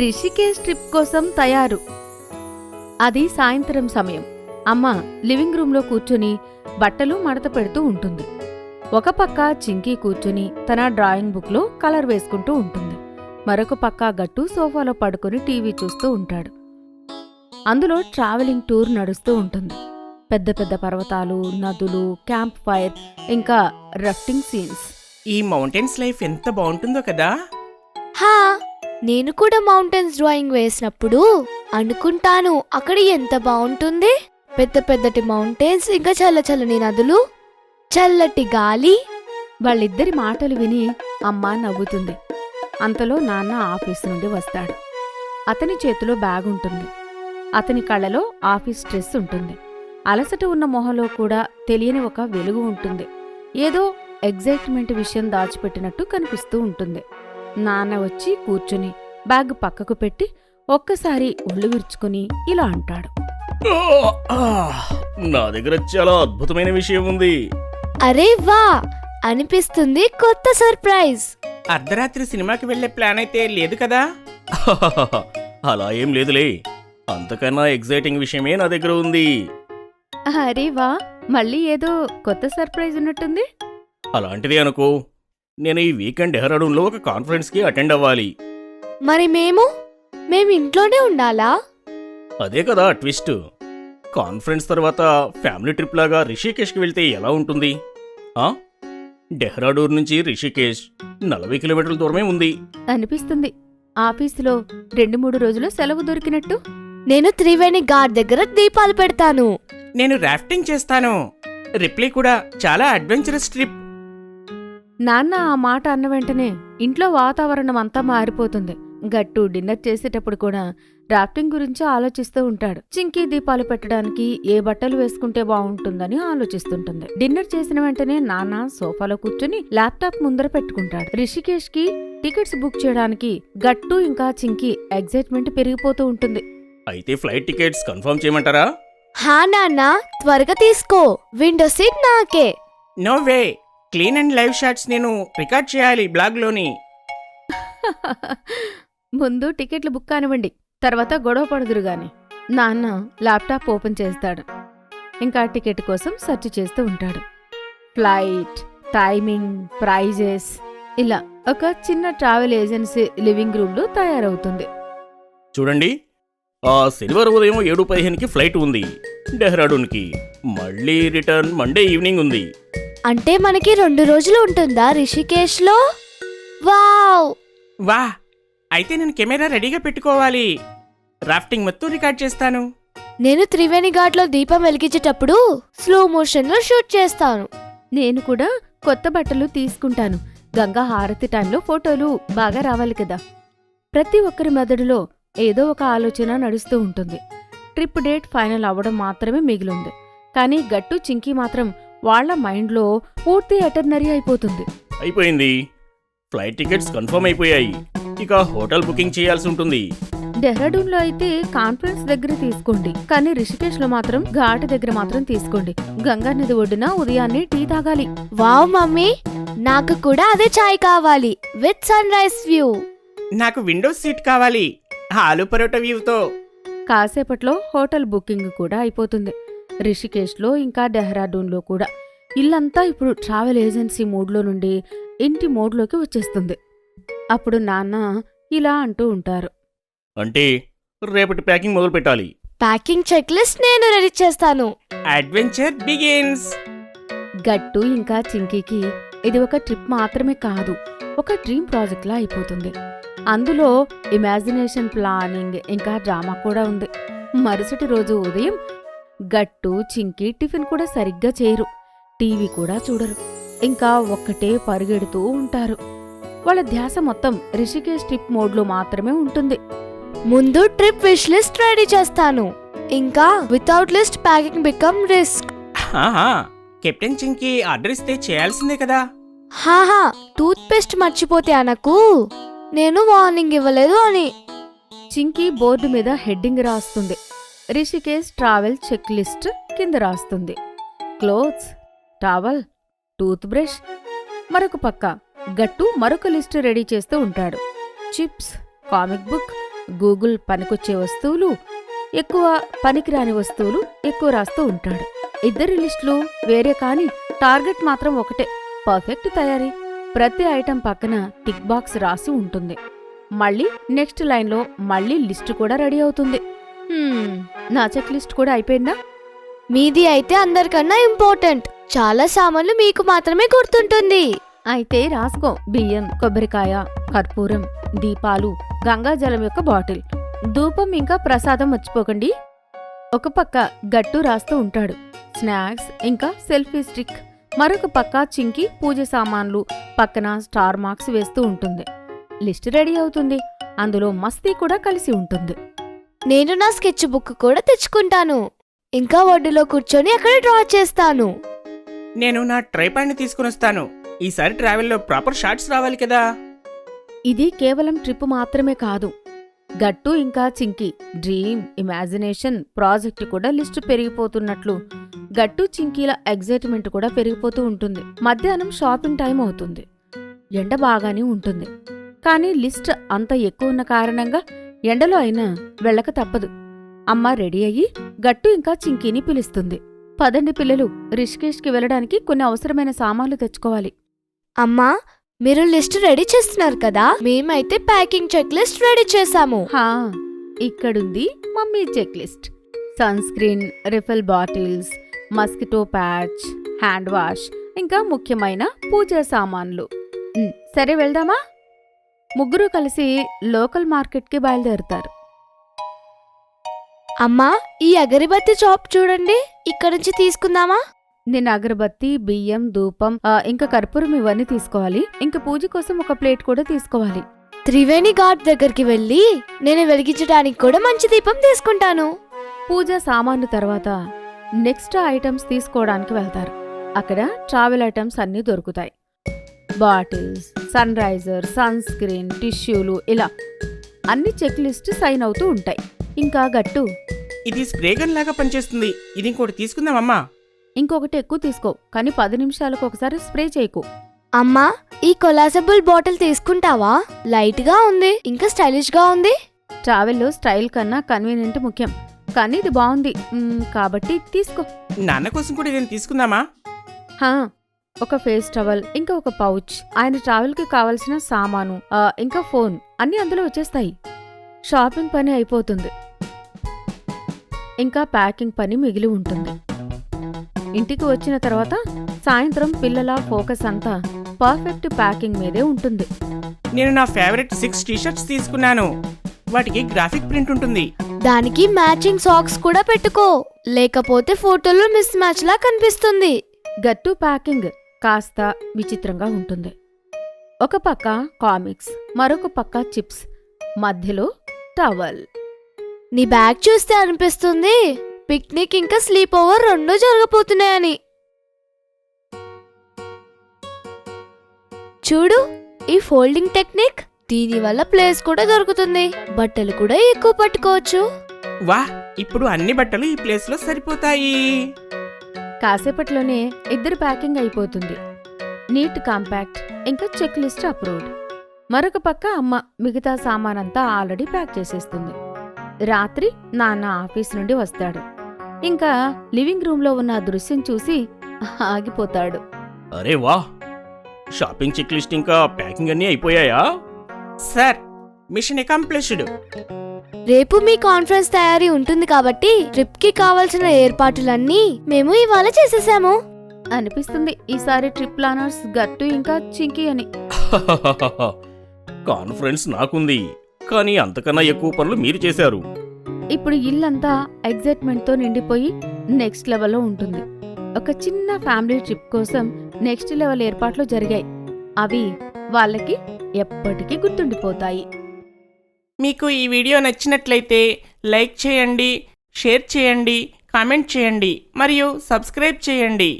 Rishikesh trip కోసం తయారు. అది సాయంత్రం సమయం. అమ్మ లివింగ్ రూంలో కూర్చుని బట్టలు మడత పెడుతూ ఉంటుంది. ఒక పక్క చింకీ కూర్చుని తన డ్రాయింగ్ బుక్లో కలర్ వేసుకుంటూ ఉంటుంది. మరొక పక్క గట్టు సోఫాలో పడుకుని టీవీ చూస్తూ ఉంటాడు. అందులో ట్రావెలింగ్ టూర్ నడుస్తూ ఉంటుంది. పెద్ద పెద్ద పర్వతాలు, నదులు, క్యాంప్ ఫైర్, ఇంకా రఫ్టింగ్ సీన్స్. ఈ మౌంటైన్స్ లైఫ్ ఎంత బాగుంటుందో కదా. హా, నేను కూడా మౌంటైన్స్ డ్రాయింగ్ వేసినప్పుడు అనుకుంటాను అక్కడ ఎంత బాగుంటుంది. పెద్ద పెద్దటి మౌంటైన్స్, ఇంకా చల్ల చల్లని నదులు, చల్లటి గాలి. వాళ్ళిద్దరి మాటలు విని అమ్మ నవ్వుతుంది. అంతలో నాన్న ఆఫీసు నుండి వస్తాడు. అతని చేతిలో బ్యాగ్ ఉంటుంది. అతని కళ్ళలో ఆఫీస్ స్ట్రెస్ ఉంటుంది. అలసట ఉన్న మొహంలో కూడా తెలియని ఒక వెలుగు ఉంటుంది. ఏదో ఎగ్జైట్మెంట్ విషయం దాచిపెట్టినట్టు కనిపిస్తూ ఉంటుంది. నాన్న వచ్చి కూర్చుని బ్యాగ్ పక్కకు పెట్టి ఒక్కసారి ఒళ్ళు విరుచుకుని ఇలా అంటాడు. నా దగ్గర చాలా అద్భుతమైన విషయం ఉంది. అరే వా, అనిపిస్తుంది కొత్త సర్ప్రైజ్. అర్ధరాత్రి సినిమాకి వెళ్లే ప్లాన్ అయితే లేదు కదా. అలా ఏం లేదులే, అంతకన్నా ఎగ్జైటింగ్ విషయమే నా దగ్గర ఉంది. అరే వా, మళ్ళీ ఏదో కొత్త సర్ప్రైజ్ ఉన్నట్టుంది. అలాంటిదే అనుకో. నేను ఈ వీకెండ్ డెహ్రాడూన్లో ఒక కాన్ఫరెన్స్కి అటెండ్ అవ్వాలి. మరి మేము ఇంట్లోనే ఉండాలా? అదే కదా ట్విస్ట్. కాన్ఫరెన్స్ తర్వాత ఫ్యామిలీ ట్రిప్ లాగా రిషికేశ్కి వెళ్తే ఎలా ఉంటుంది? డెహ్రాడూన్ నుంచి రిషికేశ్ 40 కిలోమీటర్ల దూరమే ఉంది అనిపిస్తుంది. ఆఫీసులో 2-3 రోజులు సెలవు దొరికినట్టు. నేను త్రివేణి ఘాట్ దగ్గర దీపాలు పెడతాను. నేను రాఫ్టింగ్ చేస్తాను. రిప్లీ కూడా చాలా అడ్వెంచరస్ ట్రిప్. నాన్న ఆ మాట అన్న వెంటనే ఇంట్లో వాతావరణం అంతా మారిపోతుంది. గట్టు డిన్నర్ చేసేటప్పుడు కూడా రాఫ్టింగ్ గురించి ఆలోచిస్తూ ఉంటాడు. చింకీ దీపాలు పెట్టడానికి ఏ బట్టలు వేసుకుంటే బాగుంటుందని ఆలోచిస్తుంటుంది. డిన్నర్ చేసిన వెంటనే నాన్న సోఫాలో కూర్చుని ల్యాప్టాప్ ముందర పెట్టుకుంటాడు. రిషికేశ్ కి టికెట్స్ బుక్ చేయడానికి గట్టు ఇంకా చింకీ ఎగ్జైట్మెంట్ పెరిగిపోతూ ఉంటుంది. అయితే ఫ్లైట్ టికెట్స్ కన్ఫర్మ్ చేయమంటారా? హా నాన్న, త్వరగా తీసుకో. విండో సీట్ నాకే. No way, clean and live shots నేను రికార్డ్ చేయాలి బ్లాగ్లోని. ముందు టికెట్లు బుక్ కానివ్వండి, తర్వాత గొడవ పడుదురు గాని. నాన్న ల్యాప్టాప్ ఓపెన్ చేస్తాడు. ఇంకా టికెట్ కోసం సెర్చ్ చేస్తూ ఉంటాడు. ఫ్లైట్, టైమింగ్, ప్రైజెస్, ఇలా ఒక చిన్న ట్రావెల్ ఏజెన్సీ లివింగ్ రూమ్లో తయారవుతుంది. చూడండి, ఆ శనివారం ఉదయం 7:15కి ఫ్లైట్ ఉంది డెహ్రాడూన్కి. మళ్ళీ రిటర్న్ మండే ఈవినింగ్ ఉంది. అంటే మనకి 2 రోజులు ఉంటుందా రిషికేశ్ లో? వావ్! వా, అయితే నేను కెమెరా రెడీగా పెట్టుకోవాలి. రాఫ్టింగ్ మొత్తం రికార్డ్ చేస్తాను. నేను త్రివేణి ఘాట్ లో దీపం వెలిగించేటప్పుడు స్లో మోషన్ లో షూట్ చేస్తాను. నేను కూడా కొత్త బట్టలు తీసుకుంటాను. గంగా హారతి టైంలో ఫోటోలు బాగా రావాలి కదా. ప్రతి ఒక్కరి మెదడులో ఏదో ఒక ఆలోచన నడుస్తూ ఉంటుంది. ట్రిప్ డేట్ ఫైనల్ అవ్వడం మాత్రమే మిగిలింది. కానీ గట్టు చింకీ మాత్రం వాళ్ల మైండ్లో పూర్తి ఎటర్నరీ అయిపోతుంది. అయిపోయింది, ఫ్లైట్ టికెట్స్ కన్ఫర్మ్ అయిపోయాయి. ఇక హోటల్ బుకింగ్ చేయాల్సి ఉంటుంది. డెహ్రాడూన్లో అయితే కాన్ఫరెన్స్ దగ్గర తీసుకోండి, కానీ రిషికేశ్ లో మాత్రం ఘాట్ దగ్గర మాత్రం తీసుకోండి. గంగా నది ఒడ్డున ఉదయాన్నే టీ తాగాలి. వావ్ మమ్మీ, నాకు కూడా అదే చాయ్ కావాలి విత్ సన్ రైజ్ వ్యూ. నాకు విండో సీట్ కావాలి, ఆలు పరోటా వ్యూతో. కాసేపట్లో హోటల్ బుకింగ్ కూడా అయిపోతుంది. రిషికేశ్లో ఇంకా డెహ్రాడూన్లో కూడా ఇల్లంతా ఇప్పుడు ట్రావెల్ ఏజెన్సీ మోడ్లో నుండి ఇంటి మోడ్లోకి వచ్చేస్తుంది. అప్పుడు నాన్న ఇలా అంటూ ఉంటారు. అంటే రేపటి ప్యాకింగ్ మొదలు పెట్టాలి. ప్యాకింగ్ చెక్ లిస్ట్ నేను రెడీ చేస్తాను. Adventure begins. గట్టు ఇంకా చింకీకి ఇది ఒక ట్రిప్ మాత్రమే కాదు, ఒక డ్రీమ్ ప్రాజెక్ట్లా అయిపోతుంది. అందులో ఇమాజినేషన్, ప్లానింగ్, ఇంకా డ్రామా కూడా ఉంది. మరుసటి రోజు ఉదయం గట్టు చింకీ టిఫిన్ కూడా సరిగ్గా చేయరు, టీవీ కూడా చూడరు. ఇంకా ఒక్కటే పరిగెడుతూ ఉంటారు. వాళ్ళ ధ్యాస మొత్తం రిషికేశ్ ట్రిప్ మోడ్లో మాత్రమే ఉంటుంది. ముందు ట్రిప్ విష్ లిస్ట్ రెడీ చేస్తాను. ఇంకా without list packing become risk. Captain Chinki order ఇస్తే చేయాల్సిందే కదా. హాహా, టూత్ పేస్ట్ మర్చిపోతే అనకు, నేను వార్నింగ్ ఇవ్వలేదు అని. చింకీ బోర్డు మీద హెడ్డింగ్ రాస్తుంది. రిషికేశ్ ట్రావెల్ చెక్ లిస్ట్ కింద రాస్తుంది. Clothes, towel, tooth brush. మరొక పక్క గట్టు మరొక లిస్టు రెడీ చేస్తూ ఉంటాడు. చిప్స్, కామిక్ బుక్, గూగుల్ పనికొచ్చే వస్తువులు ఎక్కువ, పనికిరాని వస్తువులు ఎక్కువ రాస్తూ ఉంటాడు. ఇద్దరి లిస్టులు వేరే కాని టార్గెట్ మాత్రం ఒకటే, పర్ఫెక్ట్ తయారీ. ప్రతి ఐటెం పక్కన టిక్ బాక్స్ రాసి ఉంటుంది. మళ్ళీ నెక్స్ట్ లైన్లో మళ్ళీ లిస్టు కూడా రెడీ అవుతుంది. నా చెక్ లిస్ట్ కూడా అయిపోయిందా? మీది అయితే అందరికన్నా ఇంపార్టెంట్. చాలా సామాన్లు మీకు మాత్రమే గుర్తుంటుంది. అయితే రాసుకో. బియ్యం, కొబ్బరికాయ, కర్పూరం, దీపాలు, గంగాజలం యొక్క బాటిల్, ధూపం ఇంకా ప్రసాదం మర్చిపోకండి. ఒక పక్క గట్టు రాస్తూ ఉంటాడు. స్నాక్స్ ఇంకా సెల్ఫీ స్టిక్. మరొక పక్క చింకి పూజ సామాన్లు, పక్కన స్టార్ మార్క్స్ వేస్తూ ఉంటుంది. లిస్ట్ రెడీ అవుతుంది. అందులో మస్తీ కూడా కలిసి ఉంటుంది. నేను నా స్కెచ్ బుక్ కూడా తెచ్చుకుంటాను. ఇంకా ఒడ్డులో కూర్చొని అక్కడ డ్రా చేస్తాను. నేను నా ట్రైపాడ్ని తీసుకుని వస్తాను. ఈసారి ట్రావెల్లో ప్రాపర్ షాట్స్ రావాలి కదా. ఇది కేవలం ట్రిప్ మాత్రమే కాదు. గట్టు ఇంకా చింకి డ్రీమ్, ఇమాజినేషన్, ప్రాజెక్ట్ కూడా లిస్టు పెరిగిపోతున్నట్లు గట్టు చింకీల ఎగ్జైట్మెంట్ కూడా పెరిగిపోతూ ఉంటుంది. మధ్యాహ్నం షాపింగ్ టైం అవుతుంది. ఎండ బాగానే ఉంటుంది. కానీ లిస్ట్ అంత ఎక్కువ ఉన్న కారణంగా ఎండలో అయినా వెళ్ళక తప్పదు. అమ్మ రెడీ అయ్యి గట్టు ఇంకా చింకీని పిలుస్తుంది. పదండి పిల్లలు, రిషికేష్కి వెళ్ళడానికి కొన్ని అవసరమైన సామాన్లు తెచ్చుకోవాలి. అమ్మా, మీరు లిస్ట్ రెడీ చేస్తున్నారు కదా, మేమైతే ప్యాకింగ్ చెక్ లిస్ట్ రెడీ చేశాము. ఇక్కడుంది mummy check list. Sunscreen, refill bottles, mosquito patch, hand wash, ఇంకా ముఖ్యమైన పూజా సామాన్లు. సరే వెళ్దామా? ముగ్గురు కలిసి లోకల్ మార్కెట్కి బయలుదేరుతారు. అమ్మా, ఈ అగరబత్తి షాప్ చూడండి, ఇక్కడ నుంచి తీసుకుందామా? నేను అగరబత్తి, బియ్యం, ధూపం ఇంకా కర్పూరం ఇవన్నీ తీసుకోవాలి. ఇంకా పూజ కోసం ఒక ప్లేట్ కూడా తీసుకోవాలి. త్రివేణి ఘాట్ దగ్గరికి వెళ్ళి నేను వెలిగించడానికి కూడా మంచి దీపం తీసుకుంటాను. పూజ సామాన్లు తర్వాత నెక్స్ట్ ఐటమ్స్ తీసుకోవడానికి వెళ్తారు. అక్కడ ట్రావెల్ ఐటమ్స్ అన్నీ దొరుకుతాయి. Bottles, sanitizer, sunscreen, టిష్యూలు, ఇలా అన్ని చెక్ లిస్ట్ సైన్ అవుతూ ఉంటాయి. ఇంకా గట్టు, ఇది స్ప్రే గన్ లాగా పనిచేస్తుంది. ఇది ఇంకోటి తీసుకుందామమ్మా. ఇంకొకటి ఎక్కువ తీసుకో, కానీ 10 నిమిషాలకు ఒకసారి స్ప్రే చేయకు. అమ్మా, ఈ కొలాసబుల్ బాటిల్ తీసుకుంటావా? లైట్ గా ఉంది, ఇంకా స్టైలిష్ గా ఉంది. ట్రావెల్లో స్టైల్ కన్నా కన్వీనియంట్ ముఖ్యం, కానీ ఇది బాగుంది కాబట్టి తీసుకో. నాన్న కోసం కూడా నేను తీసుకుందామా? ఒక ఫేస్ టవల్, ఇంకా ఒక పౌచ్, ఆయన ట్రావెల్కి కావలసిన సామాను, ఇంకా ఫోన్ అన్నీ అందులో వచ్చేస్తాయి. షాపింగ్ పని అయిపోతుంది. ఇంకా ప్యాకింగ్ పని మిగిలి ఉంటుంది. ఇంటికి వచ్చిన తర్వాత సాయంత్రం పిల్లల ఫోకస్ అంతా పర్ఫెక్ట్ ప్యాకింగ్ మీదే ఉంటుంది. నేను నా ఫేవరెట్ 6 టీషర్ట్స్ తీసుకున్నాను. వాటికి గ్రాఫిక్ ప్రింట్ ఉంటుంది. దానికి మ్యాచింగ్ సాక్స్ కూడా పెట్టుకో, లేకపోతే ఫోటోలో మిస్ మ్యాచ్ లా కనిపిస్తుంది. గట్టు ప్యాకింగ్ కాస్త విచిత్రంగా ఉంటుంది. ఒక పక్క కామిక్స్, మరొక పక్క చిప్స్, మధ్యలో టవల్. నీ బ్యాగ్ చూస్తే అనిపిస్తుంది పిక్నిక్ ఇంకా స్లీప్ ఓవర్ రెండూ జరగబోతున్నాయని. చూడు, ఈ ఫోల్డింగ్ టెక్నిక్, దీనివల్ల ప్లేస్ కూడా దొరుకుతుంది, బట్టలు కూడా ఎక్కువ పట్టుకోవచ్చు. వా, ఇప్పుడు అన్ని బట్టలు ఈ ప్లేస్ లో సరిపోతాయి. కాసేపట్లోనే ఇద్దరు ప్యాకింగ్ అయిపోతుంది. నీట్ కాంపాక్ట్, ఇంకా చెక్ లిస్ట్ అప్రూవ్డ్. మరొక పక్క అమ్మ మిగతా సామానంతా ఆల్రెడీ ప్యాక్ చేసేస్తుంది. రాత్రి నాన్న ఆఫీస్ నుండి వస్తాడు. ఇంకా లివింగ్ రూమ్లో ఉన్న ఆ దృశ్యం చూసి ఆగిపోతాడు. అరే వా, షాపింగ్ చెక్ లిస్ట్ ఇంకా ప్యాకింగ్ అన్నీ అయిపోయాయా? Sir, mission accomplished. రేపు మీ కాన్ఫరెన్స్ తయారీ ఉంటుంది కాబట్టి ట్రిప్ కి కావాల్సిన ఏర్పాట్లన్నీ మేము ఇవాళ చేసేసాము. అనిపిస్తుంది ఈసారి ట్రిప్ ప్లానర్స్ గట్టు ఇంకా చింకి అని. కాన్ఫరెన్స్ నాకుంది, కానీ అంతకన్నా ఎక్కువ పనులు మీరు చేశారు. ఇప్పుడు ఇల్లంతా ఎగ్జైట్మెంట్తో నిండిపోయి నెక్స్ట్ లెవెల్లో ఉంటుంది. ఒక చిన్న ఫ్యామిలీ ట్రిప్ కోసం నెక్స్ట్ లెవెల్ ఏర్పాట్లు జరిగాయి. అవి వాళ్ళకి ఎప్పటికీ గుర్తుండిపోతాయి. మీకు ఈ వీడియో నచ్చినట్లయితే లైక్ చేయండి, షేర్ చేయండి, కామెంట్ చేయండి మరియు సబ్స్క్రైబ్ చేయండి.